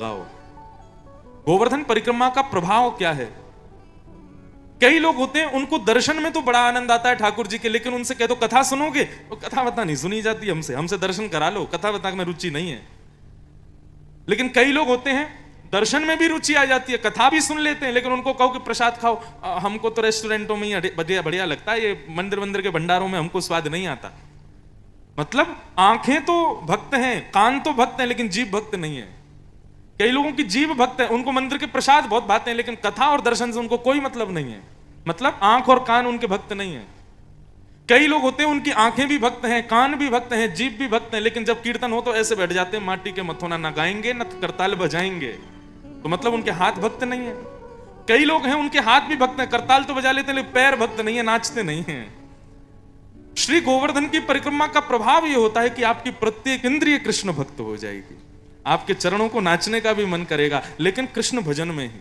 लगाओ। गोवर्धन परिक्रमा का प्रभाव क्या है? कई लोग होते हैं उनको दर्शन में तो बड़ा आनंद आता है ठाकुर जी के, लेकिन उनसे कह दो कथा सुनोगे, तो कथा बता नहीं सुनी जाती, हमसे दर्शन करा लो, कथा बता में रुचि नहीं है। लेकिन कई लोग होते हैं दर्शन में भी रुचि आ जाती है, कथा भी सुन लेते हैं, लेकिन उनको कहो कि प्रसाद खाओ, हमको तो रेस्टोरेंटों में ही बढ़िया बढ़िया लगता है, ये मंदिर के भंडारों में हमको स्वाद नहीं आता। मतलब आंखें तो भक्त हैं, कान तो भक्त हैं, लेकिन जीभ भक्त नहीं है। कई लोगों की जीभ भक्त है, उनको मंदिर के प्रसाद बहुत भाते हैं, लेकिन कथा और दर्शन से उनको कोई मतलब नहीं है। मतलब आंख और कान उनके भक्त नहीं है। कई लोग होते हैं उनकी आंखें भी भक्त हैं, कान भी भक्त हैं, जीभ भी भक्त हैं, लेकिन जब कीर्तन हो तो ऐसे बैठ जाते हैं माटी के मथोना, ना गाएंगे ना करताल बजाएंगे, तो मतलब उनके हाथ भक्त नहीं है। कई लोग हैं उनके हाथ भी भक्त हैं, करताल तो बजा लेते हैं, लेकिन पैर भक्त नहीं है, नाचते नहीं है। श्री गोवर्धन की परिक्रमा का प्रभाव यह होता है कि आपकी प्रत्येक इंद्रिय कृष्ण भक्त हो जाएगी। आपके चरणों को नाचने का भी मन करेगा, लेकिन कृष्ण भजन में ही।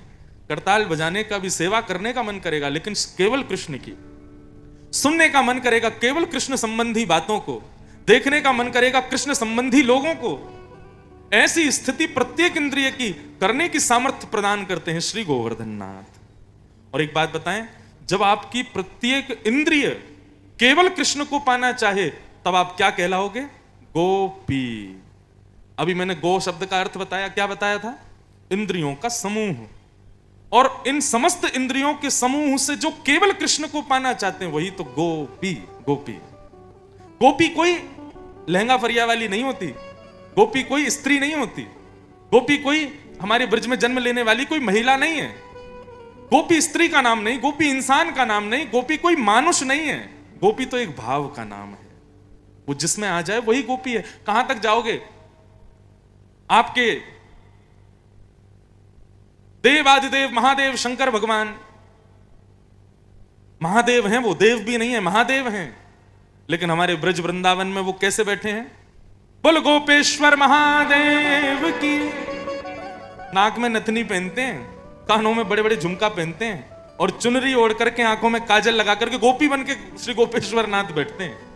करताल बजाने का भी, सेवा करने का मन करेगा, लेकिन केवल कृष्ण की। सुनने का मन करेगा केवल कृष्ण संबंधी बातों को, देखने का मन करेगा कृष्ण संबंधी लोगों को। ऐसी स्थिति प्रत्येक इंद्रिय की करने की सामर्थ्य प्रदान करते हैं श्री गोवर्धन नाथ। और एक बात बताएं, जब आपकी प्रत्येक इंद्रिय केवल कृष्ण को पाना चाहे, तब आप क्या कहलाओगे? गोपी। अभी मैंने गो शब्द का अर्थ बताया, क्या बताया था? इंद्रियों का समूह। और इन समस्त इंद्रियों के समूह से जो केवल कृष्ण को पाना चाहते हैं, वही तो गोपी। गोपी गोपी कोई लहंगा फरिया वाली नहीं होती, गोपी कोई स्त्री नहीं होती, गोपी कोई हमारे ब्रज में जन्म लेने वाली कोई महिला नहीं है। गोपी स्त्री का नाम नहीं, गोपी इंसान का नाम नहीं, गोपी कोई मानुष नहीं है। गोपी तो एक भाव का नाम है, वो जिसमें आ जाए वही गोपी है। कहां तक जाओगे? आपके देवादिदेव महादेव शंकर भगवान महादेव हैं, वो देव भी नहीं है, महादेव हैं, लेकिन हमारे ब्रज वृंदावन में वो कैसे बैठे हैं? बोल गोपेश्वर महादेव की। नाक में नथनी पहनते हैं, कानों में बड़े बड़े झुमका पहनते हैं, और चुनरी ओढ़ करके आंखों में काजल लगा करके गोपी बन के श्री गोपेश्वर नाथ बैठते हैं।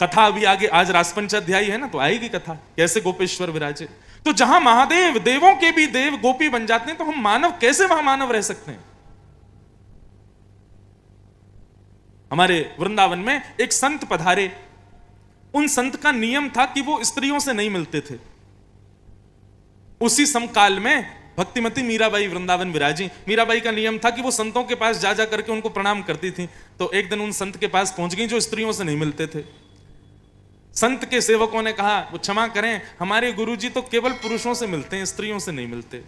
कथा अभी आगे, आज रासपंचाध्यायी है ना, तो आएगी कथा कैसे गोपेश्वर विराजे। तो जहां महादेव, देवों के भी देव गोपी बन जाते हैं, तो हम मानव कैसे वहां मानव रह सकते हैं? हमारे वृंदावन में एक संत पधारे। उन संत का नियम था कि वो स्त्रियों से नहीं मिलते थे। उसी समकाल में भक्तिमती मीराबाई वृंदावन विराजी। मीराबाई का नियम था कि वो संतों के पास जा जा करके उनको प्रणाम करती थी। तो एक दिन उन संत के पास पहुंच गई जो स्त्रियों से नहीं मिलते थे। संत के सेवकों ने कहा, वो क्षमा करें, हमारे गुरुजी तो केवल पुरुषों से मिलते हैं, स्त्रियों से नहीं मिलते।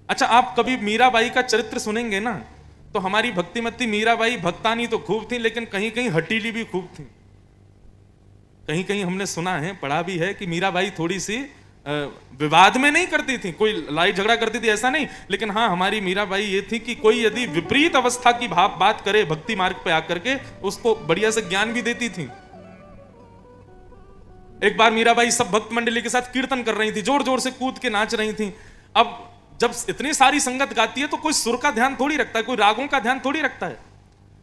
अच्छा, आप कभी मीराबाई का चरित्र सुनेंगे ना, तो हमारी भक्तिमती मीराबाई भक्तानी तो खूब थी, लेकिन कहीं कहीं हटीली भी खूब थी। कहीं कहीं हमने सुना है, पढ़ा भी है कि मीराबाई थोड़ी सी विवाद में नहीं करती थी, कोई लड़ाई झगड़ा करती थी ऐसा नहीं, लेकिन हाँ, हमारी मीराबाई ये थी कि कोई यदि विपरीत अवस्था की बात करे भक्ति मार्ग पे आकर के, उसको बढ़िया से ज्ञान भी देती थी। एक बार मीराबाई सब भक्त मंडली के साथ कीर्तन कर रही थी, जोर जोर से कूद के नाच रही थी। अब जब इतनी सारी संगत गाती है तो कोई सुर का ध्यान थोड़ी रखता है, कोई रागों का ध्यान थोड़ी रखता है।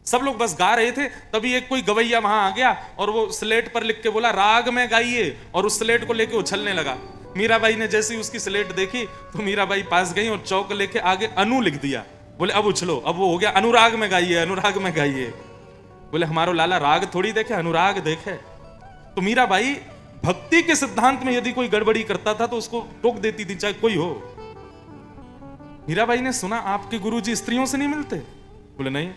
सब लोग बस गा रहे थे, तभी एक कोई गवैया वहां आ गया और वो स्लेट पर लिख के बोला, राग में गाइए, और उस स्लेट को लेके उछलने लगा। मीराबाई ने जैसे ही उसकी स्लेट देखी तो मीराबाई पास गई और चौक लेके आगे अनु लिख दिया। बोले अब उछलो, अब वो हो गया अनुराग में गाइए, अनुराग में गाइए। बोले हमारो लाला राग थोड़ी देखे, अनुराग देखे। तो मीराबाई भक्ति के सिद्धांत में यदि कोई गड़बड़ी करता था तो उसको टोक देती थी, चाहे कोई हो। मीराबाई ने सुना आपके गुरुजी स्त्रियों से नहीं मिलते? बोले नहीं।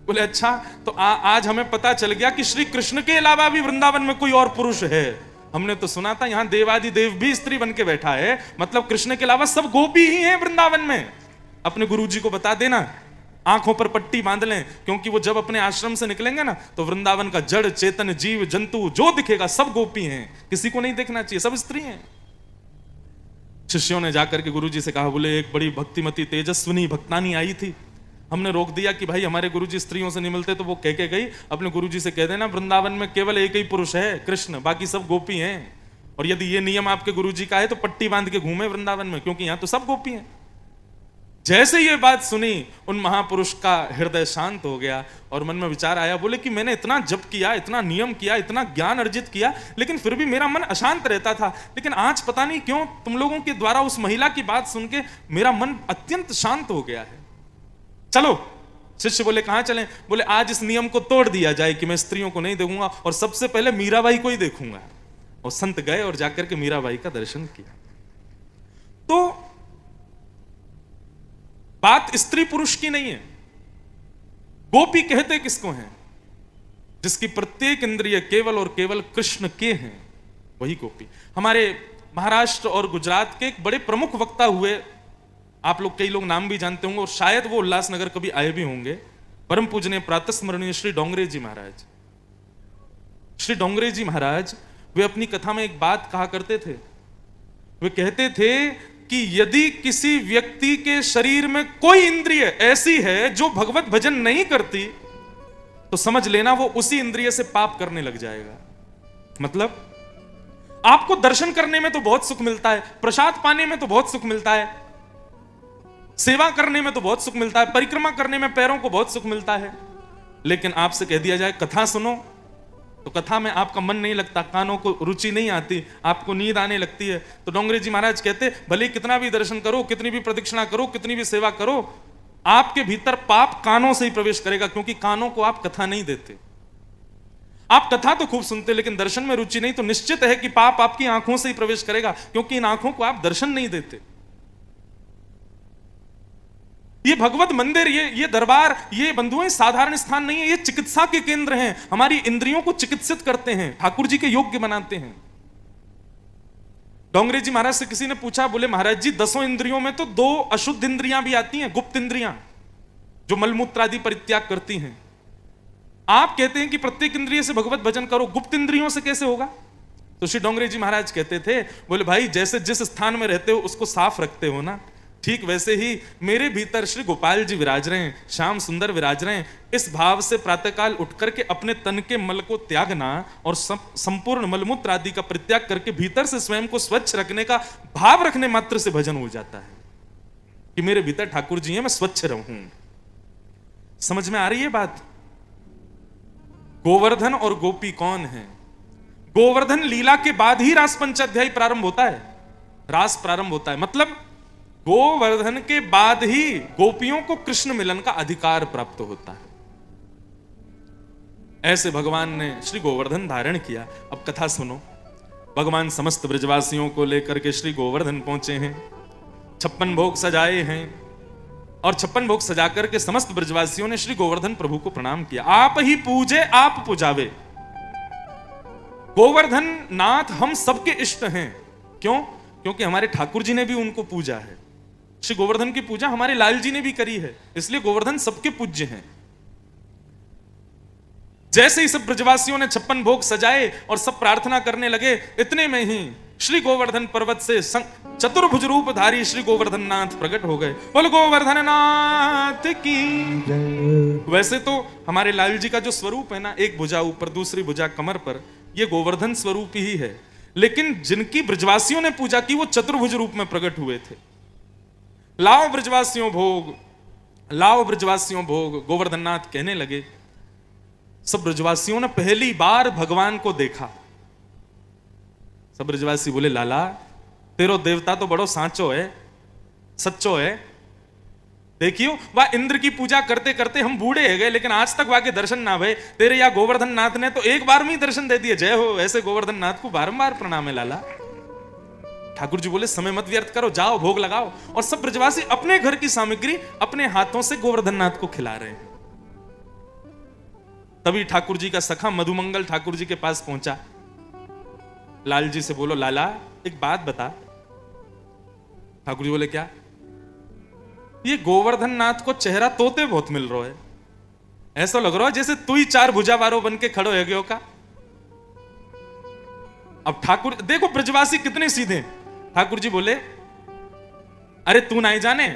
बोले अच्छा, तो आज हमें पता चल गया कि श्री कृष्ण के अलावा भी वृंदावन में कोई और पुरुष है। हमने तो सुना था यहाँ देवादि देव भी स्त्री बन के बैठा है, मतलब कृष्ण के अलावा सब गोपी ही हैं वृंदावन में। अपने गुरुजी को बता देना, आंखों पर पट्टी बांध लें, क्योंकि वो जब अपने आश्रम से निकलेंगे ना, तो वृंदावन का जड़ चेतन जीव जंतु जो दिखेगा सब गोपी हैं, किसी को नहीं देखना चाहिए, सब स्त्री हैं। शिष्यों ने जाकर के गुरुजी से कहा, बोले एक बड़ी भक्तिमती तेजस्विनी भक्तानी आई थी, हमने रोक दिया कि भाई हमारे गुरुजी स्त्रियों से नहीं मिलते। तो वो कह के गई, अपने गुरुजी से कह देना वृंदावन में केवल एक ही पुरुष है कृष्ण, बाकी सब गोपी हैं। और यदि ये नियम आपके गुरुजी का है तो पट्टी बांध के घूमे वृंदावन में, क्योंकि यहाँ तो सब गोपी हैं। जैसे ये बात सुनी, उन महापुरुष का हृदय शांत हो गया और मन में विचार आया, बोले कि मैंने इतना जप किया, इतना नियम किया, इतना ज्ञान अर्जित किया, लेकिन फिर भी मेरा मन अशांत रहता था। लेकिन आज पता नहीं क्यों तुम लोगों के द्वारा उस महिला की बात सुन के मेरा मन अत्यंत शांत हो गया है। चलो। शिष्य बोले कहां चलें? बोले आज इस नियम को तोड़ दिया जाए कि मैं स्त्रियों को नहीं देखूंगा और सबसे पहले मीराबाई को ही देखूंगा। और संत गए और जाकर के मीराबाई का दर्शन किया। तो बात स्त्री पुरुष की नहीं है। गोपी कहते किसको हैं? जिसकी प्रत्येक इंद्रिय केवल और केवल कृष्ण के हैं, वही गोपी। हमारे महाराष्ट्र और गुजरात के एक बड़े प्रमुख वक्ता हुए, आप लोग कई लोग नाम भी जानते होंगे और शायद वो उल्लासनगर कभी आए भी होंगे, परम पूजनीय प्रातस्मरणीय श्री डोंगरे जी महाराज। श्री डोंगरे जी महाराज वे अपनी कथा में एक बात कहा करते थे। वे कहते थे कि यदि किसी व्यक्ति के शरीर में कोई इंद्रिय ऐसी है जो भगवत भजन नहीं करती, तो समझ लेना वो उसी इंद्रिय से पाप करने लग जाएगा। मतलब आपको दर्शन करने में तो बहुत सुख मिलता है, प्रसाद पाने में तो बहुत सुख मिलता है, सेवा करने में तो बहुत सुख मिलता है, परिक्रमा करने में पैरों को बहुत सुख मिलता है, लेकिन आपसे कह दिया जाए कथा सुनो, तो कथा में आपका मन नहीं लगता, कानों को रुचि नहीं आती, आपको नींद आने लगती है। तो डोंगरे जी महाराज कहते, भले कितना भी दर्शन करो, कितनी भी प्रदक्षिणा करो, कितनी भी सेवा करो, आपके भीतर पाप कानों से ही प्रवेश करेगा, क्योंकि कानों को आप कथा नहीं देते। आप कथा तो खूब सुनते, लेकिन दर्शन में रुचि नहीं, तो निश्चित है कि पाप आपकी आंखों से ही प्रवेश करेगा, क्योंकि इन आंखों को आप दर्शन नहीं देते। ये भगवत मंदिर, ये दरबार, ये बंधुओं साधारण स्थान नहीं है, ये चिकित्सा के केंद्र हैं। हमारी इंद्रियों को चिकित्सित करते हैं, ठाकुर जी के योग्य बनाते हैं। डोंगरे जी महाराज से किसी ने पूछा, बोले महाराज जी 10 इंद्रियों में तो 2 अशुद्ध इंद्रियां भी आती हैं, गुप्त इंद्रियां जो मलमूत्र आदि परित्याग करती हैं। आप कहते हैं कि प्रत्येक इंद्रिय से भगवत भजन करो, गुप्त इंद्रियों से कैसे होगा? तो श्री डोंगरे जी महाराज कहते थे, बोले भाई जैसे जिस स्थान में रहते हो उसको साफ रखते हो ना, ठीक वैसे ही मेरे भीतर श्री गोपाल जी विराज रहे हैं, श्याम सुंदर विराज रहे हैं। इस भाव से प्रातःकाल उठ करके अपने तन के मल को त्यागना और संपूर्ण मलमूत्र आदि का परित्याग करके भीतर से स्वयं को स्वच्छ रखने का भाव रखने मात्र से भजन हो जाता है कि मेरे भीतर ठाकुर जी हैं, मैं स्वच्छ रहूं। समझ में आ रही है बात? गोवर्धन और गोपी कौन है? गोवर्धन लीला के बाद ही रास पंचाध्यायी प्रारंभ होता है, रास प्रारंभ होता है, मतलब गोवर्धन के बाद ही गोपियों को कृष्ण मिलन का अधिकार प्राप्त होता है। ऐसे भगवान ने श्री गोवर्धन धारण किया। अब कथा सुनो। भगवान समस्त ब्रजवासियों को लेकर के श्री गोवर्धन पहुंचे हैं, 56 भोग सजाए हैं और 56 भोग सजा करके समस्त ब्रजवासियों ने श्री गोवर्धन प्रभु को प्रणाम किया। आप ही पूजे आप पुजावे। गोवर्धन नाथ हम सबके इष्ट हैं। क्यों? क्योंकि हमारे ठाकुर जी ने भी उनको पूजा है। श्री गोवर्धन की पूजा हमारे लाल जी ने भी करी है, इसलिए गोवर्धन सबके पूज्य हैं। जैसे ही सब ब्रजवासियों ने 56 भोग सजाए और सब प्रार्थना करने लगे, इतने में ही श्री गोवर्धन पर्वत से चतुर्भुज रूपधारी श्री गोवर्धन नाथ प्रकट हो गए। बोल गोवर्धन नाथ की। वैसे तो हमारे लाल जी का जो स्वरूप है ना, एक भुजा ऊपर दूसरी भुजा कमर पर, यह गोवर्धन स्वरूप ही है, लेकिन जिनकी ब्रजवासियों ने पूजा की वो चतुर्भुज रूप में प्रकट हुए थे। लाओ ब्रजवासियों भोग, लाओ ब्रजवासियों भोग, गोवर्धन नाथ कहने लगे। सब ब्रजवासियों ने पहली बार भगवान को देखा। सब ब्रजवासी बोले, लाला तेरो देवता तो बड़ो सांचो है, सच्चो है। देखियो वह इंद्र की पूजा करते करते हम बूढ़े हो गए, लेकिन आज तक वहां के दर्शन ना भय। तेरे या गोवर्धन नाथ ने तो एक बार में ही दर्शन दे दिए। जय हो। ऐसे गोवर्धन नाथ को बारंबार प्रणाम है लाला। ठाकुर जी बोले, समय मत व्यर्थ करो, जाओ भोग लगाओ। और सब ब्रजवासी अपने घर की सामग्री अपने हाथों से गोवर्धन नाथ को खिला रहे हैं। तभी ठाकुर जी का सखा मधुमंगल ठाकुर जी के पास पहुंचा। लाल जी से बोलो, लाला एक बात बता। ठाकुर जी बोले, क्या? ये गोवर्धन नाथ को चेहरा तोते बहुत मिल रहा है, ऐसा लग रहा है जैसे तू ही 4 भुजा वारो बन के खड़ो है गयो का। अब ठाकुर देखो ब्रजवासी कितने सीधे। ठाकुर जी बोले, अरे तू नहीं जाने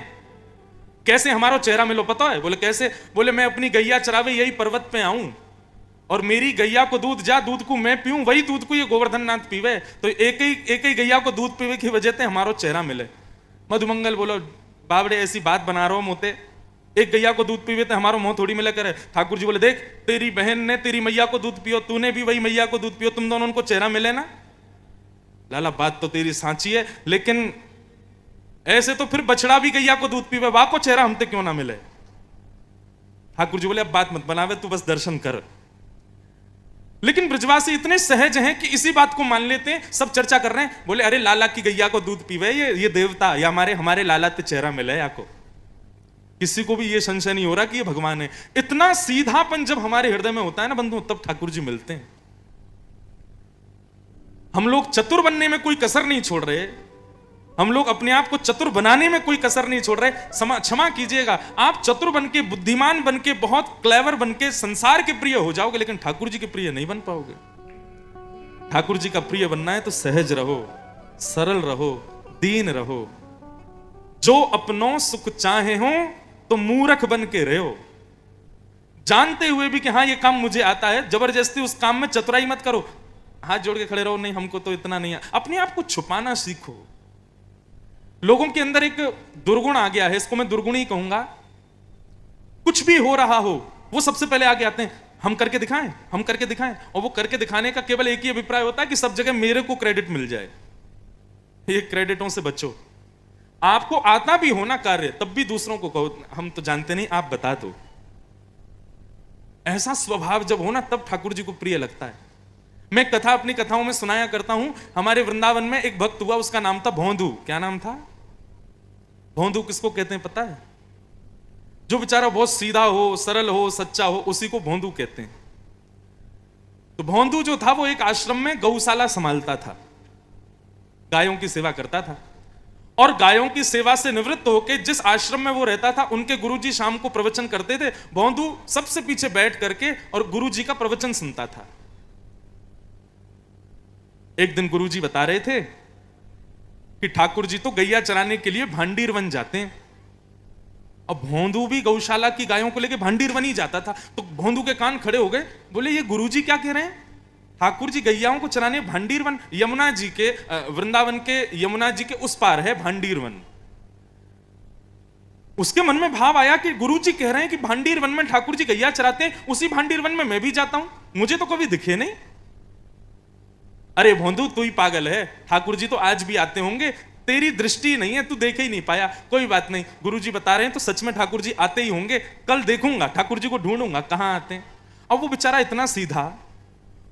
कैसे हमारा चेहरा मिलो पता है? बोले कैसे? बोले मैं अपनी गैया चरावे यही पर्वत पे आऊं और मेरी गैया को दूध जा, दूध को मैं पीऊं, वही दूध को ये गोवर्धन नाथ पीवे, तो एक ही गैया को दूध पीवे की वजह से हमारा चेहरा मिले। मधुमंगल बोलो, बाबड़े ऐसी बात बना रहा हो मोते, एक गैया को दूध पीवे तो हमारा मुंह थोड़ी मिला करे। ठाकुर जी बोले देख तेरी बहन ने तेरी मैया को दूध पियो, तूने भी वही मैया को दूध पियो, तुम दोनों उनको चेहरा मिले ना। लाला बात तो तेरी सांची है, लेकिन ऐसे तो फिर बछड़ा भी गैया को दूध पीवे, वाह को चेहरा हमते क्यों ना मिले। ठाकुर जी बोले अब बात मत बनावे, तू बस दर्शन कर। लेकिन ब्रजवासी इतने सहज हैं कि इसी बात को मान लेते हैं। सब चर्चा कर रहे हैं, बोले अरे लाला की गैया को दूध पीवे ये देवता या हमारे लाला ते चेहरा मिले या को। किसी को भी ये संशय नहीं हो रहा कि ये भगवान है। इतना सीधापन जब हमारे हृदय में होता है ना बंधु, तब ठाकुर जी मिलते हैं। हम लोग चतुर बनने में कोई कसर नहीं छोड़ रहे, हम लोग अपने आप को चतुर बनाने में कोई कसर नहीं छोड़ रहे। क्षमा कीजिएगा, आप चतुर बनके, बुद्धिमान बनके, बहुत क्लेवर बनके संसार के प्रिय हो जाओगे, लेकिन ठाकुर जी के प्रिय नहीं बन पाओगे। ठाकुर जी का प्रिय बनना है तो सहज रहो, सरल रहो, दीन रहो। जो अपनों सुख चाहे हो तो मूर्ख बन के रहो, जानते हुए भी कि हाँ ये काम मुझे आता है, जबरदस्ती उस काम में चतुराई मत करो। हाथ जोड़ के खड़े रहो, नहीं हमको तो इतना नहीं है। अपने आप को छुपाना सीखो। लोगों के अंदर एक दुर्गुण आ गया है, इसको मैं दुर्गुण ही कहूंगा। कुछ भी हो रहा हो वो सबसे पहले आगे आते हैं, हम करके दिखाएं, हम करके दिखाएं। और वो करके दिखाने का केवल एक ही अभिप्राय होता है कि सब जगह मेरे को क्रेडिट मिल जाए। ये क्रेडिटों से बचो। आपको आता भी हो ना कार्य, तब भी दूसरों को कहो हम तो जानते नहीं, आप बता दो। ऐसा स्वभाव जब हो ना, तब ठाकुर जी को प्रिय लगता है। मैं कथा अपनी कथाओं में सुनाया करता हूं। हमारे वृंदावन में एक भक्त हुआ, उसका नाम था भोंदू। क्या नाम था? भोंदू किसको कहते हैं पता है? जो बेचारा बहुत सीधा हो, सरल हो, सच्चा हो, उसी को भोंदू कहते हैं। तो भोंदू जो था वो एक आश्रम में गौशाला संभालता था, गायों की सेवा करता था। और गायों की सेवा से निवृत्त होकर जिस आश्रम में वो रहता था, उनके गुरुजी शाम को प्रवचन करते थे। भोंदू सबसे पीछे बैठ करके और गुरुजी का प्रवचन सुनता था। एक दिन गुरुजी बता रहे थे कि ठाकुर जी तो गैया चराने के लिए भांडीर वन जाते हैं। अब भोंदू भी गौशाला की गायों को लेके भांडीर वन ही जाता था। तो भोंदू के कान खड़े हो गए, बोले ये गुरुजी क्या कह रहे हैं? ठाकुर जी गैयाओं को चराने भांडीर वन, यमुना जी के, वृंदावन के यमुना जी के उस पार है भांडीर वन। उसके मन में भाव आया कि गुरुजी कह रहे हैं कि भांडीर वन में ठाकुर जी गैया चराते हैं, उसी भांडीर वन में मैं भी जाता हूं, मुझे तो कभी दिखे नहीं। अरे भोंदू तू ही पागल है, ठाकुर जी तो आज भी आते होंगे, तेरी दृष्टि नहीं है, तू देख ही नहीं पाया। कोई बात नहीं, गुरुजी बता रहे हैं तो सच में ठाकुर जी आते ही होंगे, कल देखूंगा, ठाकुर जी को ढूंढूंगा कहां आते हैं। अब वो बेचारा इतना सीधा,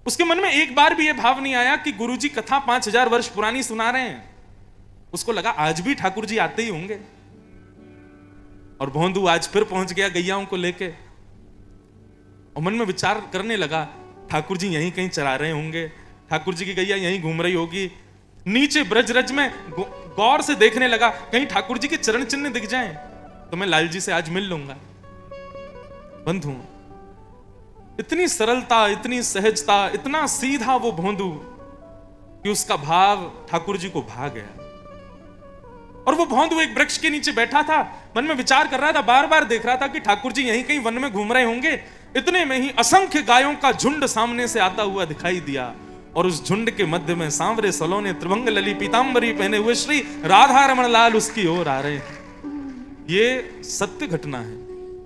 उसके मन में एक बार भी ये भाव नहीं आया कि गुरुजी कथा 5000 वर्ष पुरानी सुना रहे हैं। उसको लगा आज भी ठाकुर जी आते ही होंगे। और भोंदू आज फिर पहुंच गया गैयाओं को लेके, और मन में विचार करने लगा ठाकुर जी यहीं कहीं चरा रहे होंगे, ठाकुर जी की गैया यहीं घूम रही होगी। नीचे ब्रजरज में गौर से देखने लगा, कहीं ठाकुर जी के चरण चिन्ह दिख जाएं तो मैं लाल जी से आज मिल लूंगा। बंधु, इतनी सरलता, इतनी सहजता, इतना सीधा वो भोंदू कि उसका भाव ठाकुर जी को भा गया। और वो भोंदू एक वृक्ष के नीचे बैठा था, मन में विचार कर रहा था, बार बार देख रहा था कि ठाकुर जी यहीं कहीं वन में घूम रहे होंगे। इतने में ही असंख्य गायों का झुंड सामने से आता हुआ दिखाई दिया, और उस झुंड के मध्य में सांवरे सलोने त्रिभंग लली पीतांबरी पहने हुए श्री राधा रमण लाल उसकी ओर आ रहे हैं। ये सत्य घटना है,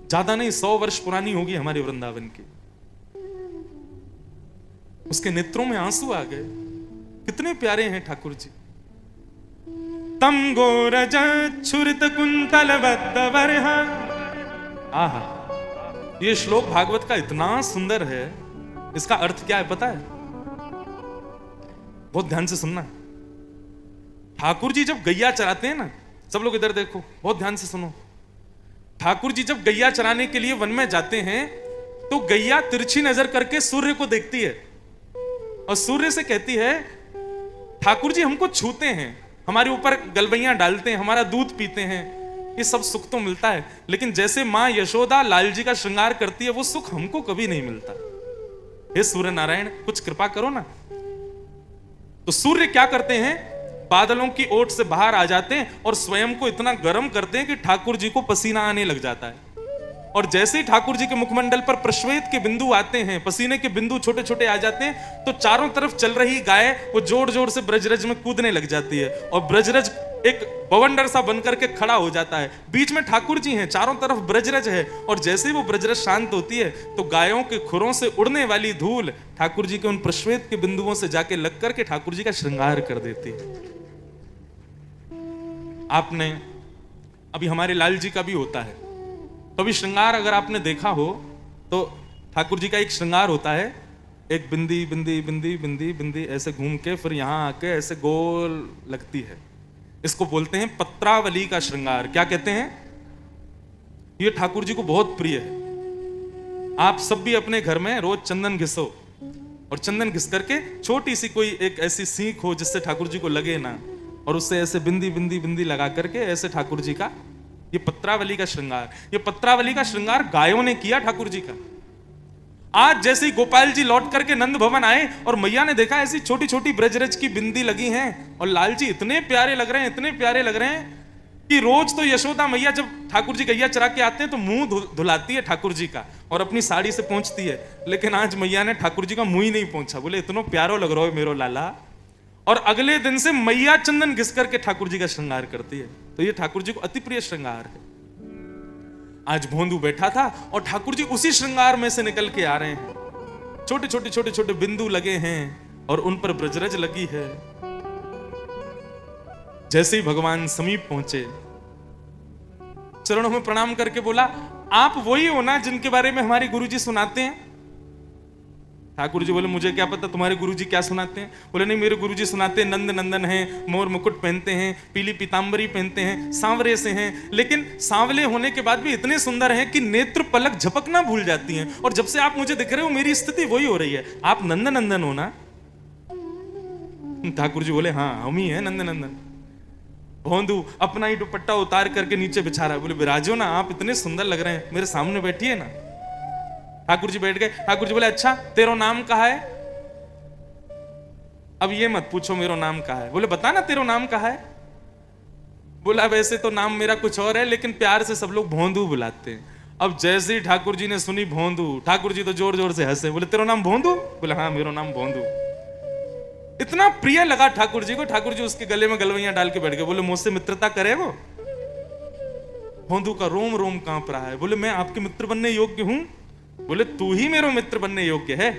ज्यादा नहीं 100 वर्ष पुरानी होगी हमारे वृंदावन की। उसके नेत्रों में आंसू आ गए, कितने प्यारे हैं ठाकुर जी। तम गोरज छुरित कुंतल बद्दवरहा। आहा, ये श्लोक भागवत का इतना सुंदर है, इसका अर्थ क्या है पता है? बहुत ध्यान से सुनना। ठाकुर जी जब गैया चराते हैं ना, सब लोग इधर देखो, बहुत ध्यान से सुनो। ठाकुर जी जब गैया चराने के लिए वन में जाते हैं तो गैया तिरछी नजर करके सूर्य को देखती है और सूर्य से कहती है ठाकुर जी हमको छूते हैं, हमारे ऊपर गलबैयां डालते हैं, हमारा दूध पीते हैं, ये सब सुख तो मिलता है, लेकिन जैसे मां यशोदा लाल जी का श्रृंगार करती है वो सुख हमको कभी नहीं मिलता। हे सूर्य नारायण कुछ कृपा करो ना। तो सूर्य क्या करते हैं, बादलों की ओट से बाहर आ जाते हैं और स्वयं को इतना गर्म करते हैं कि ठाकुर जी को पसीना आने लग जाता है। और जैसे ही ठाकुर जी के मुखमंडल पर प्रश्वेत के बिंदु आते हैं, पसीने के बिंदु छोटे छोटे आ जाते हैं, तो चारों तरफ चल रही गाय वो जोर जोर से ब्रजरज में कूदने लग जाती है और ब्रजरज एक बवंडर सा बनकर के खड़ा हो जाता है। बीच में ठाकुर जी हैं, चारों तरफ ब्रजरज है, और जैसे ही वो ब्रजरज शांत होती है तो गायों के खुरों से उड़ने वाली धूल ठाकुर जी के उन प्रश्वेत के बिंदुओं से जाके लग करके ठाकुर जी का श्रृंगार कर देती है। आपने अभी हमारे लाल जी का भी होता है, तो अभी श्रृंगार अगर आपने देखा हो तो ठाकुर जी का एक श्रृंगार होता है, एक बिंदी बिंदी बिंदी बिंदी बिंदी ऐसे घूम के फिर यहां आके ऐसे गोल लगती है। इसको बोलते हैं पत्रावली का श्रृंगार। क्या कहते हैं? ये ठाकुर जी को बहुत प्रिय है। आप सब भी अपने घर में रोज चंदन घिसो, और चंदन घिस करके छोटी सी कोई एक ऐसी सीख हो जिससे ठाकुर जी को लगे ना, और उससे ऐसे बिंदी बिंदी बिंदी लगा करके ऐसे ठाकुर जी का, ये पत्रावली का श्रृंगार, ये पत्रावली का श्रृंगार गायों ने किया ठाकुर जी का। आज जैसे ही गोपाल जी लौट करके नंद भवन आए और मैया ने देखा ऐसी छोटी छोटी ब्रजरज की बिंदी लगी हैं, और लाल जी इतने प्यारे लग रहे हैं, इतने प्यारे लग रहे हैं कि रोज तो यशोदा मैया जब ठाकुर जी गैया चरा के आते हैं तो मुंह धुलाती है ठाकुर जी का और अपनी साड़ी से पहुंचती है, लेकिन आज मैया ने ठाकुर जी का मुंह ही नहीं पहुंचा। बोले इतना प्यारो लग रहा है मेरो लाला। और अगले दिन से मैया चंदन घिस करके ठाकुर जी का श्रृंगार करती है। तो ये ठाकुर जी को अति प्रिय श्रृंगार है। आज भोंदू बैठा था और ठाकुर जी उसी श्रृंगार में से निकल के आ रहे हैं। छोटे छोटे छोटे छोटे बिंदु लगे हैं और उन पर ब्रजरज लगी है। जैसे ही भगवान समीप पहुंचे, चरणों में प्रणाम करके बोला, आप वही हो ना जिनके बारे में हमारे गुरुजी सुनाते हैं? ठाकुर जी बोले, मुझे क्या पता तुम्हारे गुरुजी क्या सुनाते हैं। बोले, नहीं, मेरे गुरुजी सुनाते हैं नंद नंदन हैं, मोर मुकुट पहनते हैं, पीली पीतांबरी पहनते हैं, सांवरे से हैं, लेकिन सांवले होने के बाद भी इतने सुंदर हैं कि नेत्र पलक झपकना भूल जाती हैं, और जब से आप मुझे दिख रहे हो मेरी स्थिति वही हो रही है। आप नंद नंदन हो ना? ठाकुर जी बोले, हाँ हम ही हैं नंद नंदन। भोंदू अपना ही दुपट्टा उतार करके नीचे बिछा रहा है। बोले, विराजो ना, आप इतने सुंदर लग रहे हैं, मेरे सामने बैठिए ना। ठाकुर जी बैठ गए। ठाकुर जी बोले, अच्छा तेरा नाम कहा है? अब ये मत पूछो मेरो नाम कहा है। बोले, बता ना तेरा नाम कहा है। बोला, वैसे तो नाम मेरा कुछ और है, लेकिन प्यार से सब लोग भोंदू बुलाते हैं। अब जैसे ही ठाकुर जी ने सुनी भोंदू, ठाकुर जी तो जोर जोर से हंसे। बोले, तेरा नाम भोंदू? बोले, हाँ मेरा नाम भोंदू। इतना प्रिय लगा ठाकुर जी को। ठाकुर जी उसके गले में गलवैया डाल के बैठ गए। बोले, मुझसे मित्रता करे वो? भोंदू का रोम रोम कांप रहा है। बोले, मैं आपके मित्र बनने योग्य हूं? बोले, तू ही मेरो मित्र बनने योग्य है।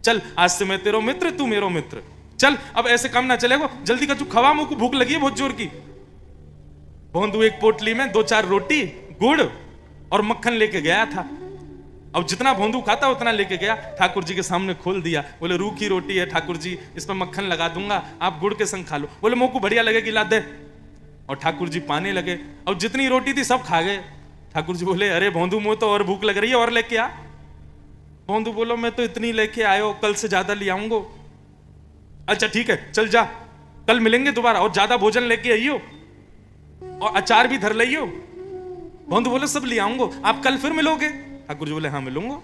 चल आज से मैं तेरो मित्र, तू मेरो मित्र। चल अब ऐसे काम ना चलेगा, जल्दी का तू खवा, मुझको भूख लगी है बहुत जोर की। भोंदू एक पोटली में 2-4 रोटी, गुड़ और मक्खन लेके गया था। अब जितना भोंदू खाता उतना लेके गया, ठाकुर जी के सामने खोल दिया। बोले, रूखी रोटी है ठाकुर जी, इस पर मक्खन लगा दूंगा, आप गुड़ के संग खा लो। बोले, मुझको बढ़िया लगेगी, ला दे। और ठाकुर जी पाने लगे। अब जितनी रोटी थी सब खा गए। ठाकुर जी बोले, अरे भोंदू, मुझे तो और भूख लग रही है, और लेके आ। भोंदू बोलो, मैं तो इतनी लेके आयो, कल से ज्यादा ले आऊंगा। अच्छा ठीक है, चल जा, कल मिलेंगे दोबारा, और ज्यादा भोजन लेके आइयो, और अचार भी धर लियो। भोंदू बोले, सब ले आऊंगा, आप कल फिर मिलोगे? ठाकुर जी बोले, हाँ मिलूंगा।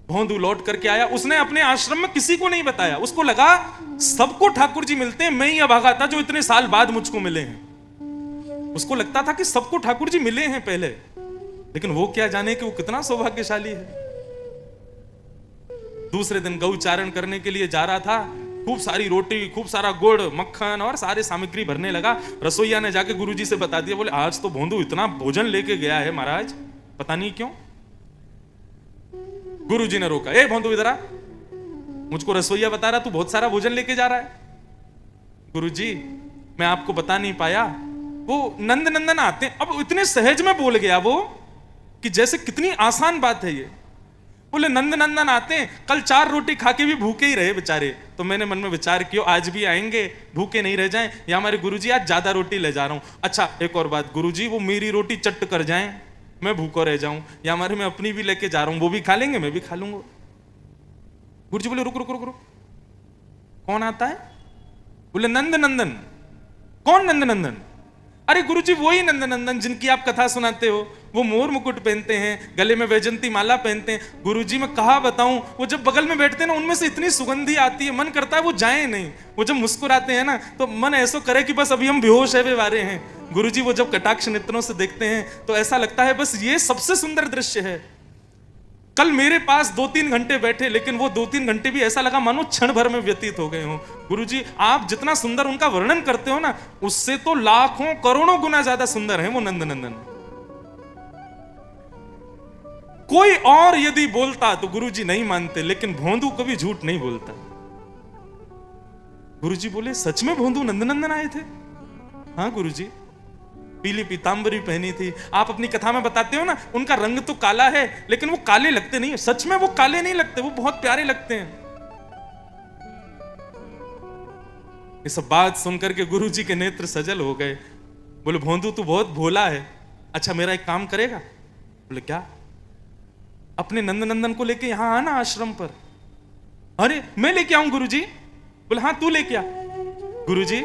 भोंदू लौट करके आया। उसने अपने आश्रम में किसी को नहीं बताया। उसको लगा सबको ठाकुर जी मिलते हैं, मैं ही अभागा था जो इतने साल बाद मुझको मिले हैं। उसको लगता था कि सबको ठाकुर जी मिले हैं पहले, लेकिन वो क्या जाने कि वो कितना सौभाग्यशाली है। दूसरे दिन गौचारण करने के लिए जा रहा था। खूब सारी रोटी, खूब सारा गुड़, मक्खन और सारे सामग्री भरने लगा। रसोईया ने जाके गुरुजी से बता दिया। बोले, आज तो भोंदू इतना भोजन लेके गया है महाराज, पता नहीं क्यों। गुरुजी ने रोका, ए भोंदू इधर आ, मुझको रसोईया बता रहा तू बहुत सारा भोजन लेके जा रहा है। गुरुजी, मैं आपको बता नहीं पाया, वो नंद नंदन आते हैं। अब इतने सहज में बोल गया वो कि जैसे कितनी आसान बात है ये। बोले, नंद नंदन आते हैं, कल 4 रोटी खा के भी भूखे ही रहे बेचारे। तो मैंने मन में विचार किया, आज भी आएंगे, भूखे नहीं रह जाएं, या हमारे गुरुजी आज ज्यादा रोटी ले जा रहा हूं। अच्छा एक और बात, गुरुजी वो मेरी रोटी चट्ट कर जाएं, मैं भूखा रह जाऊं, या हमारे मैं अपनी भी लेके जा रहा हूं, वो भी खा लेंगे, मैं भी खा लूंगा। गुरुजी बोले, रुक रुक रुक रुक, कौन आता है? बोले, नंद नंदन। कौन नंद नंदन? अरे गुरुजी वही नंद नंदन जिनकी आप कथा सुनाते हो। वो मोर मुकुट पहनते हैं, गले में वैजंती माला पहनते हैं। गुरुजी मैं कहा बताऊं, वो जब बगल में बैठते हैं ना, उनमें से इतनी सुगंधी आती है, मन करता है वो जाए नहीं। वो जब मुस्कुराते हैं ना, तो मन ऐसा करे कि बस अभी हम बेहोश है वे वारे हैं। गुरुजी वो जब कटाक्ष नेत्रों से देखते हैं तो ऐसा लगता है बस ये सबसे सुंदर दृश्य है। कल मेरे पास 2-3 घंटे बैठे, लेकिन वो 2-3 घंटे भी ऐसा लगा मानो क्षण भर में व्यतीत हो गए हो। गुरुजी आप जितना सुंदर उनका वर्णन करते हो ना, उससे तो लाखों करोड़ों गुना ज्यादा सुंदर है वो नंदनंदन। कोई और यदि बोलता तो गुरुजी नहीं मानते, लेकिन भोंदू कभी झूठ नहीं बोलता। गुरुजी बोले सच में भोंदू नंदनंदन आए थे? हाँ गुरुजी, पीली पीतांबरी पहनी थी। आप अपनी कथा में बताते हो ना, उनका रंग तो काला है, लेकिन वो काले लगते नहीं है। सच में वो काले नहीं लगते, वो बहुत प्यारे लगते हैं। ये सब बात सुनकर के गुरुजी के नेत्र सजल हो गए। बोले भोंदू तू बहुत भोला है, अच्छा मेरा एक काम करेगा? बोले क्या? अपने नंदनंदन को लेके यहां आना आश्रम पर। अरे मैं लेके आऊं गुरुजी? बोले हाँ तू लेके आ। गुरुजी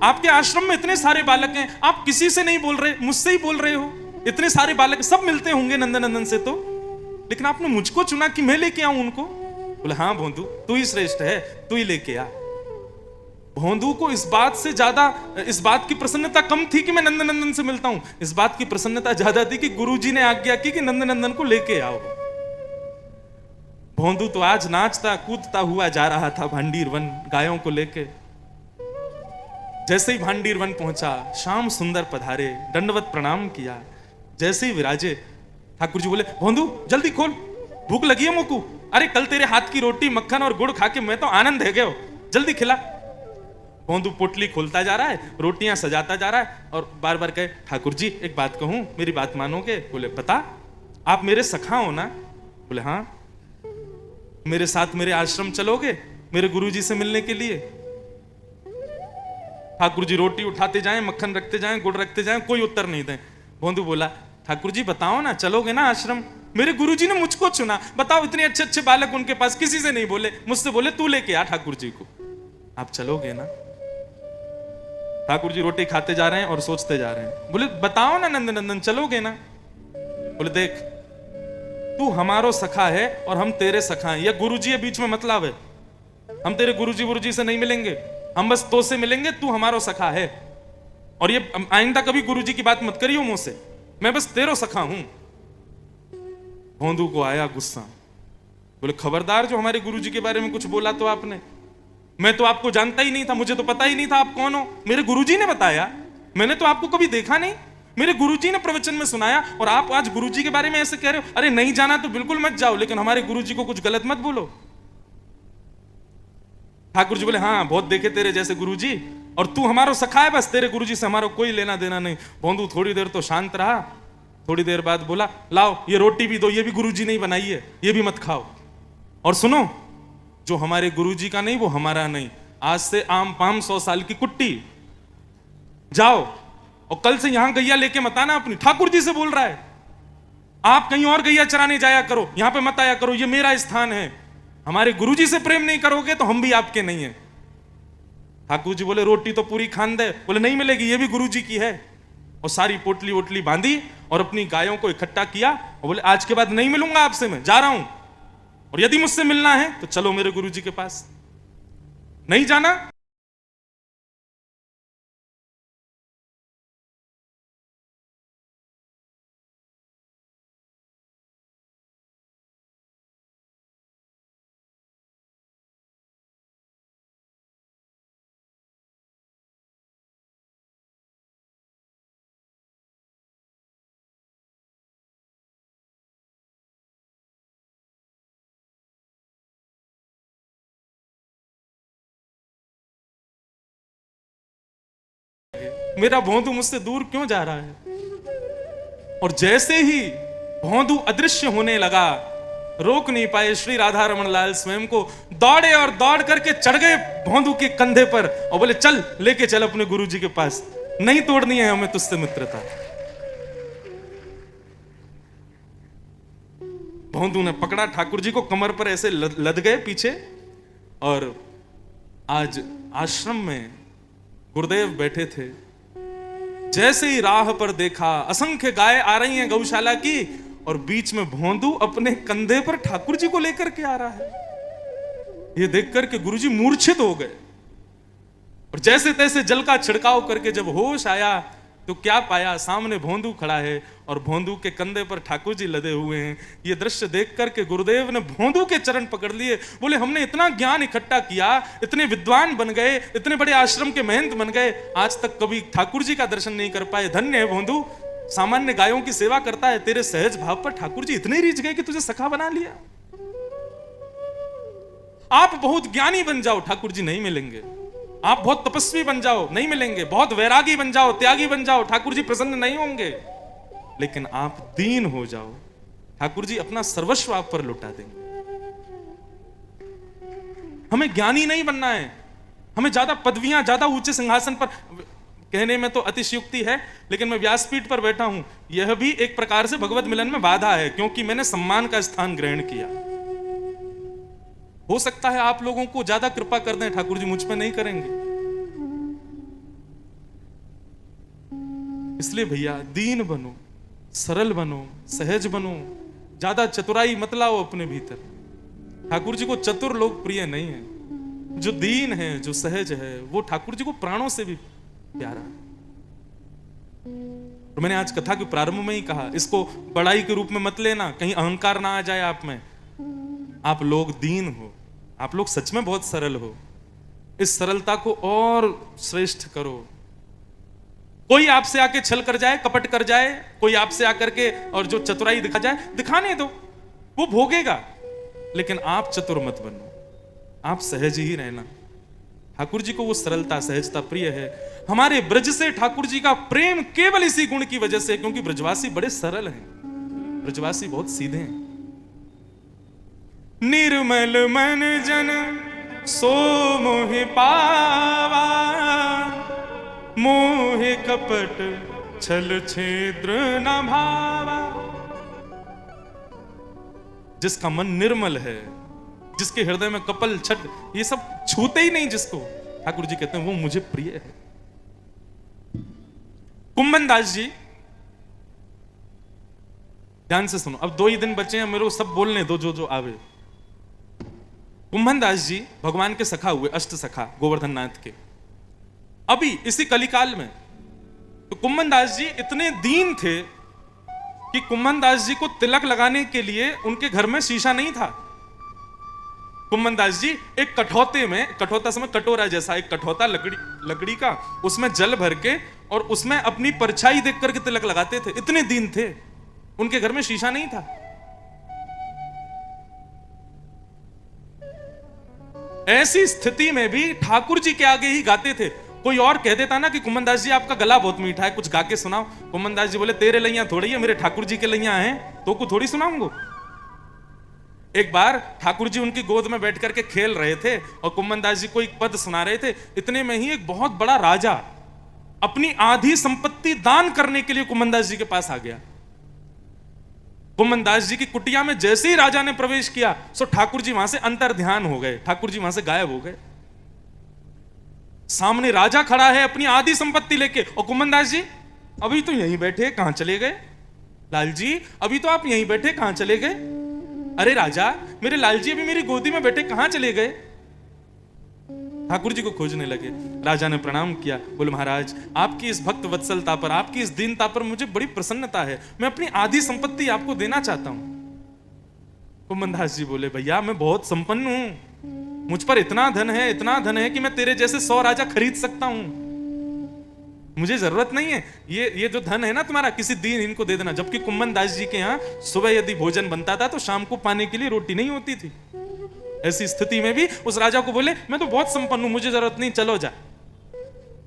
आपके आश्रम में इतने सारे बालक हैं, आप किसी से नहीं बोल रहे, मुझसे ही बोल रहे हो। इतने सारे बालक सब मिलते होंगे नंदनंदन से तो, लेकिन आपने मुझको चुना कि मैं लेके आऊं उनको। बोले हाँ भोंदू तू ही श्रेष्ठ है, तू ही लेके आ। भोंदू को इस बात से ज्यादा, इस बात की प्रसन्नता कम थी कि मैं नंदनंदन से मिलता हूं, इस बात की प्रसन्नता ज्यादा थी कि गुरुजी ने आज्ञा की कि नंदनंदन को लेके आओ। भोंदू तो आज नाचता कूदता हुआ जा रहा था भांडीर वन गायों को लेके। जैसे ही भांडीर वन पहुंचा, श्याम सुंदर पधारे, दंडवत प्रणाम किया। जैसे ही विराजे, ठाकुर जी बोले भोंदू जल्दी खोल, भूख लगी है मोकू। अरे कल तेरे हाथ की रोटी मक्खन और गुड़ खा के मैं तो आनंद है गयो, जल्दी खिला। भोंदू पोटली खोलता जा रहा है, रोटियां सजाता जा रहा है और बार बार कहे ठाकुर जी एक बात कहूं, मेरी बात मानोगे? बोले बता। आप मेरे सखा हो ना? बोले हाँ। मेरे साथ मेरे आश्रम चलोगे मेरे गुरुजी से मिलने के लिए? ठाकुर जी रोटी उठाते जाएं, मक्खन रखते जाएं, गुड़ रखते जाएं, कोई उत्तर नहीं दें। भोंदू बोला ठाकुर जी बताओ ना, चलोगे ना आश्रम? मेरे गुरुजी ने मुझको चुना, बताओ। इतने अच्छे अच्छे बालक उनके पास, किसी से नहीं बोले, मुझसे बोले तू लेके आ ठाकुर जी को। आप चलोगे ना? ठाकुर जी रोटी खाते जा रहे हैं और सोचते जा रहे हैं। बोले बताओ ना नंदनंदन, चलोगे ना? बोले देख तू हमारो सखा है और हम तेरे सखा हैं, या गुरुजी है बीच में मतलब है। हम तेरे गुरुजी से नहीं मिलेंगे, हम बस तो से मिलेंगे, तू हमारो सखा है। और ये आइंदा कभी गुरुजी की बात मत करियो मुंह से, मैं बस तेरो सखा हूं। भोंदू को आया गुस्सा। बोले खबरदार, जो हमारे गुरुजी के बारे में कुछ बोला तो आपने, मैं तो आपको जानता ही नहीं था, मुझे तो पता ही नहीं था आप कौन हो। मेरे गुरुजी ने बताया, मैंने तो आपको कभी देखा नहीं, मेरे गुरुजी ने प्रवचन में सुनाया, और आप आज गुरुजी के बारे में ऐसे कह रहे हो। अरे नहीं जाना तो बिल्कुल मत जाओ, लेकिन हमारे गुरुजी को कुछ गलत मत बोलो। ठाकुर जी बोले हाँ बहुत देखे तेरे जैसे गुरुजी, और तू हमारा सखा है, बस तेरे गुरुजी से हमारा कोई लेना देना नहीं। भोंदू थोड़ी देर तो शांत रहा, थोड़ी देर बाद बोला लाओ ये रोटी भी दो, ये भी गुरुजी ने बनाई है, ये भी मत खाओ। और सुनो, जो हमारे गुरुजी का नहीं वो हमारा नहीं, आज से आम 500 साल की कुट्टी। जाओ और कल से यहां गैया लेके मत आना अपनी। ठाकुर जी से बोल रहा है, आप कहीं और गैया चराने जाया करो, यहां पे मत आया करो, ये मेरा स्थान है। हमारे गुरुजी से प्रेम नहीं करोगे तो हम भी आपके नहीं है। ठाकुर जी बोले रोटी तो पूरी खान दे। बोले नहीं मिलेगी, ये भी गुरुजी की है। और सारी पोटली वोटली बांधी और अपनी गायों को इकट्ठा किया और बोले आज के बाद नहीं मिलूंगा आपसे, मैं जा रहा हूं, और यदि मुझसे मिलना है तो चलो मेरे गुरुजी के पास, नहीं जाना मेरा भोंदू मुझसे दूर क्यों जा रहा है। और जैसे ही भोंदू अदृश्य होने लगा, रोक नहीं पाए श्री राधा रमन लाल स्वयं को, दौड़े और दौड़ करके चढ़ गए भोंदू के कंधे पर और बोले चल लेके चल अपने गुरुजी के पास, नहीं तोड़नी है हमें तुझसे मित्रता। भोंदू ने पकड़ा ठाकुर जी को, कमर पर ऐसे लद गए पीछे। और आज आश्रम में गुरुदेव बैठे थे, जैसे ही राह पर देखा असंख्य गाय आ रही हैं गौशाला की, और बीच में भोंदू अपने कंधे पर ठाकुर जी को लेकर के आ रहा है। ये देखकर के गुरुजी मूर्छित हो गए, और जैसे तैसे जल का छिड़काव करके जब होश आया तो क्या पाया, सामने भोंदू खड़ा है और भोंदू के कंधे पर ठाकुर जी लदे हुए हैं। ये दृश्य देख करके गुरुदेव ने भोंदू के चरण पकड़ लिए, बोले हमने इतना ज्ञान इकट्ठा किया, इतने विद्वान बन गए, इतने बड़े आश्रम के महंत बन गए, आज तक कभी ठाकुर जी का दर्शन नहीं कर पाए। धन्य है भोंदू, सामान्य गायों की सेवा करता है, तेरे सहज भाव पर ठाकुर जी इतने रीझ गए कि तुझे सखा बना लिया। आप बहुत ज्ञानी बन जाओ, ठाकुर जी नहीं मिलेंगे। आप बहुत तपस्वी बन जाओ, नहीं मिलेंगे। बहुत वैरागी बन जाओ, त्यागी बन जाओ, ठाकुर जी प्रसन्न नहीं होंगे। लेकिन आप दीन हो जाओ, ठाकुर जी अपना सर्वस्व आप पर लुटा देंगे। हमें ज्ञानी नहीं बनना है, हमें ज्यादा पदवियां, ज्यादा ऊंचे सिंहासन पर, कहने में तो अतिशयोक्ति है, लेकिन मैं व्यासपीठ पर बैठा हूं, यह भी एक प्रकार से भगवत मिलन में बाधा है, क्योंकि मैंने सम्मान का स्थान ग्रहण किया। हो सकता है आप लोगों को ज्यादा कृपा कर दें, ठाकुर जी मुझ पे नहीं करेंगे। इसलिए भैया दीन बनो, सरल बनो, सहज बनो, ज्यादा चतुराई मत लाओ अपने भीतर। ठाकुर जी को चतुर लोग प्रिय नहीं है, जो दीन है, जो सहज है, वो ठाकुर जी को प्राणों से भी प्यारा है। और मैंने आज कथा के प्रारंभ में ही कहा, इसको बड़ाई के रूप में मत लेना, कहीं अहंकार ना आ जाए आप में। आप लोग दीन हो, आप लोग सच में बहुत सरल हो। इस सरलता को और श्रेष्ठ करो। कोई आपसे आके छल कर जाए, कपट कर जाए, कोई आपसे आकर के और जो चतुराई दिखा जाए, दिखाने दो, वो भोगेगा, लेकिन आप चतुर मत बनो, आप सहज ही रहना। ठाकुर जी को वो सरलता, सहजता प्रिय है। हमारे ब्रज से ठाकुर जी का प्रेम केवल इसी गुण की वजह से, क्योंकि ब्रजवासी बड़े सरल हैं, ब्रजवासी बहुत सीधे हैं। निर्मल मन जन सो मोहि पावा, मोहि कपट छल छिद्र न भावा। जिसका मन निर्मल है, जिसके हृदय में कपल छट ये सब छूते ही नहीं, जिसको ठाकुर जी कहते हैं वो मुझे प्रिय है। कुंभन दास जी, ध्यान से सुनो, अब 2 ही दिन बचे हैं, मेरे को सब बोलने दो जो जो आवे। कुंभन दास जी भगवान के सखा हुए, अष्ट सखा गोवर्धन नाथ के। अभी इसी कलिकाल में तो कुंभन दास जी इतने दीन थे कि कुंभन दास जी को तिलक लगाने के लिए उनके घर में शीशा नहीं था। कुंभन दास जी एक कठौते में, कठौता समय कटोरा जैसा एक कठौता लकड़ी का, उसमें जल भर के और उसमें अपनी परछाई देख करके तिलक लगाते थे। इतने दीन थे, उनके घर में शीशा नहीं था। ऐसी स्थिति में भी ठाकुर जी के आगे ही गाते थे। कोई और कह देता ना कि कुंभन दास जी आपका गला बहुत मीठा है, कुछ गा के सुनाओ। कुंभन दास जी बोले तेरे लैया थोड़ी है, मेरे ठाकुर जी के लैया हैं, तो को थोड़ी सुनाऊंगा। एक बार ठाकुर जी उनकी गोद में बैठ करके खेल रहे थे और कुंभन दास जी को एक पद सुना रहे थे। इतने में ही एक बहुत बड़ा राजा अपनी आधी संपत्ति दान करने के लिए कुंभन दास जी के पास आ गया। कुंभन दास जी की कुटिया में जैसे ही राजा ने प्रवेश किया, सो ठाकुर जी वहां से अंतर ध्यान हो गए, ठाकुर जी वहां से गायब हो गए। सामने राजा खड़ा है अपनी आधी संपत्ति लेके, और कुंभन दास जी अभी तो यहीं बैठे, कहां चले गए? लाल जी अभी तो आप यहीं बैठे, कहां चले गए? अरे राजा, मेरे लाल जी अभी मेरी गोदी में बैठे, कहां चले गए? ठाकुर जी को खोजने लगे। राजा ने प्रणाम किया, बोले महाराज आपकी इस भक्त वत्सलता पर, आपकी इस दीनता पर मुझे बड़ी प्रसन्नता है, मैं अपनी आधी संपत्ति आपको देना चाहता हूं। कुंभन दास जी बोले भैया मैं बहुत संपन्न हूं, मुझ पर इतना धन है, इतना धन है कि मैं तेरे जैसे 100 राजा खरीद सकता हूं, मुझे जरूरत नहीं है। ये जो धन है ना तुम्हारा, किसी दीन इनको दे देना। जबकि कुंभन दास जी के यहाँ सुबह यदि भोजन बनता था तो शाम को पाने के लिए रोटी नहीं होती थी। ऐसी स्थिति में भी उस राजा को बोले मैं तो बहुत संपन्न हूं, मुझे जरूरत नहीं, चलो जा।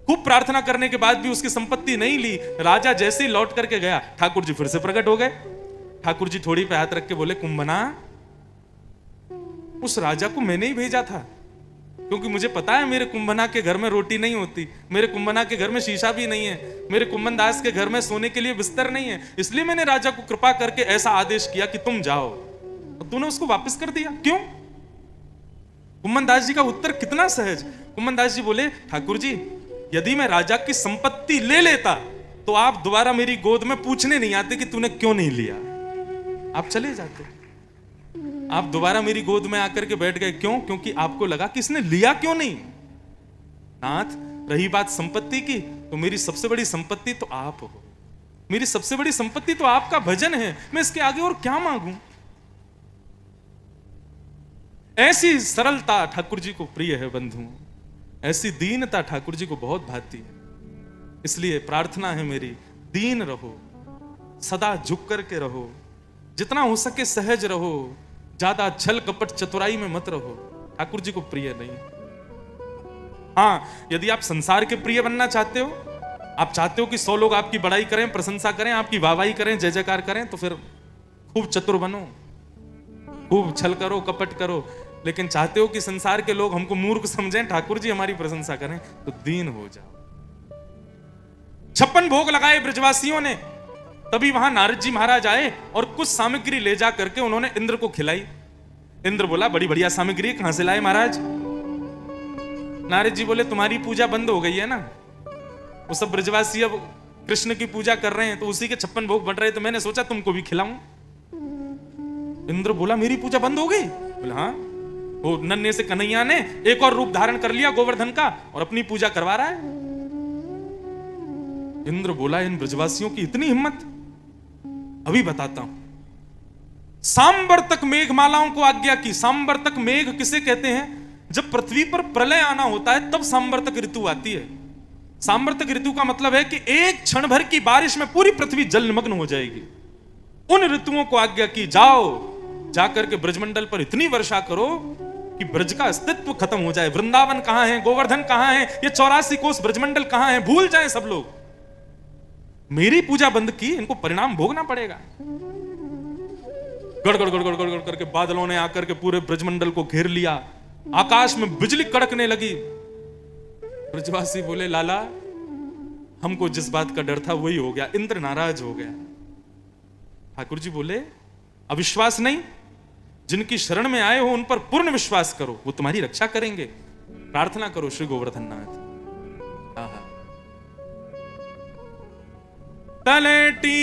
खूब प्रार्थना करने के बाद भी उसकी संपत्ति नहीं ली। राजा जैसे ही लौट करके गया, ठाकुर जी फिर से प्रकट हो गए। ठाकुर जी थोड़ी पे हाथ रख के बोले कुंभना, उस राजा को मैंने ही भेजा था, क्योंकि मुझे पता है मेरे कुंभना के घर में रोटी नहीं होती, मेरे कुंभना के घर में शीशा भी नहीं है, मेरे कुंभन दास के घर में सोने के लिए बिस्तर नहीं है, इसलिए मैंने राजा को कृपा करके ऐसा आदेश किया कि तुम जाओ। और तूने उसको वापस कर दिया, क्यों? कुंभन दास जी का उत्तर कितना सहज। कुंभन दास जी बोले ठाकुर जी यदि मैं राजा की संपत्ति ले लेता तो आप दोबारा मेरी गोद में पूछने नहीं आते कि तूने क्यों नहीं लिया, आप चले जाते। आप दोबारा मेरी गोद में आकर के बैठ गए, क्यों? क्योंकि आपको लगा कि इसने लिया क्यों नहीं। नाथ, रही बात संपत्ति की, तो मेरी सबसे बड़ी संपत्ति तो आप हो, मेरी सबसे बड़ी संपत्ति तो आपका भजन है, मैं इसके आगे और क्या मांगूं। ऐसी सरलता ठाकुर जी को प्रिय है बंधुओं, ऐसी दीनता ठाकुर जी को बहुत भाती है। इसलिए प्रार्थना है मेरी, दीन रहो, सदा झुक करके रहो, जितना हो सके सहज रहो, ज्यादा छल कपट चतुराई में मत रहो, ठाकुर जी को प्रिय नहीं। हाँ, यदि आप संसार के प्रिय बनना चाहते हो, आप चाहते हो कि 100 लोग आपकी बड़ाई करें, प्रशंसा करें, आपकी वाहवाही करें, जय जयकार करें, तो फिर खूब चतुर बनो, खूब छल करो, कपट करो। लेकिन चाहते हो कि संसार के लोग हमको मूर्ख समझें, ठाकुर जी हमारी प्रशंसा करें, तो दीन हो जाओ। 56 भोग लगाए ब्रजवासियों ने, तभी वहां नारद जी महाराज आए और कुछ सामग्री ले जा करके उन्होंने इंद्र को खिलाई। इंद्र बोला, बड़ी बढ़िया सामग्री कहां से लाए महाराज? नारद जी बोले, तुम्हारी पूजा बंद हो गई है ना, वो सब ब्रजवासी अब कृष्ण की पूजा कर रहे हैं, तो उसी के 56 भोग बन रहे, तो मैंने सोचा तुमको भी खिलाऊं। इंद्र बोला, मेरी पूजा बंद हो गई? बोला हाँ, वो नन्हे से कन्हैया ने एक और रूप धारण कर लिया गोवर्धन का और अपनी पूजा करवा रहा है। इंद्र बोला, इन ब्रजवासियों की इतनी हिम्मत, अभी बताता हूं। सांबर्तक मेघमालाओं को आज्ञा की। सांबर्तक मेघ किसे कहते हैं? जब पृथ्वी पर प्रलय आना होता है तब सांबर्तक ऋतु आती है। सांबर्तक ऋतु का मतलब है कि एक क्षण भर की बारिश में पूरी पृथ्वी जलमग्न हो जाएगी। उन ऋतुओं को आज्ञा की, जाओ जाकर के ब्रजमंडल पर इतनी वर्षा करो कि ब्रज का अस्तित्व खत्म हो जाए। वृंदावन कहां है, गोवर्धन कहां है, ये 84 कोस ब्रजमंडल कहां है, भूल जाए सब लोग। मेरी पूजा बंद की, इनको परिणाम भोगना पड़ेगा। गड़गड़ गड़गड़ गड़गड़ करके बादलों ने आकर के पूरे ब्रजमंडल को घेर लिया, आकाश में बिजली कड़कने लगी। ब्रजवासी बोले, लाला हमको जिस बात का डर था वही हो गया, इंद्र नाराज हो गया। ठाकुर जी बोले, अविश्वास नहीं, जिनकी शरण में आए हो उन पर पूर्ण विश्वास करो, वो तुम्हारी रक्षा करेंगे। प्रार्थना करो श्री गोवर्धन नाथ। तलेटी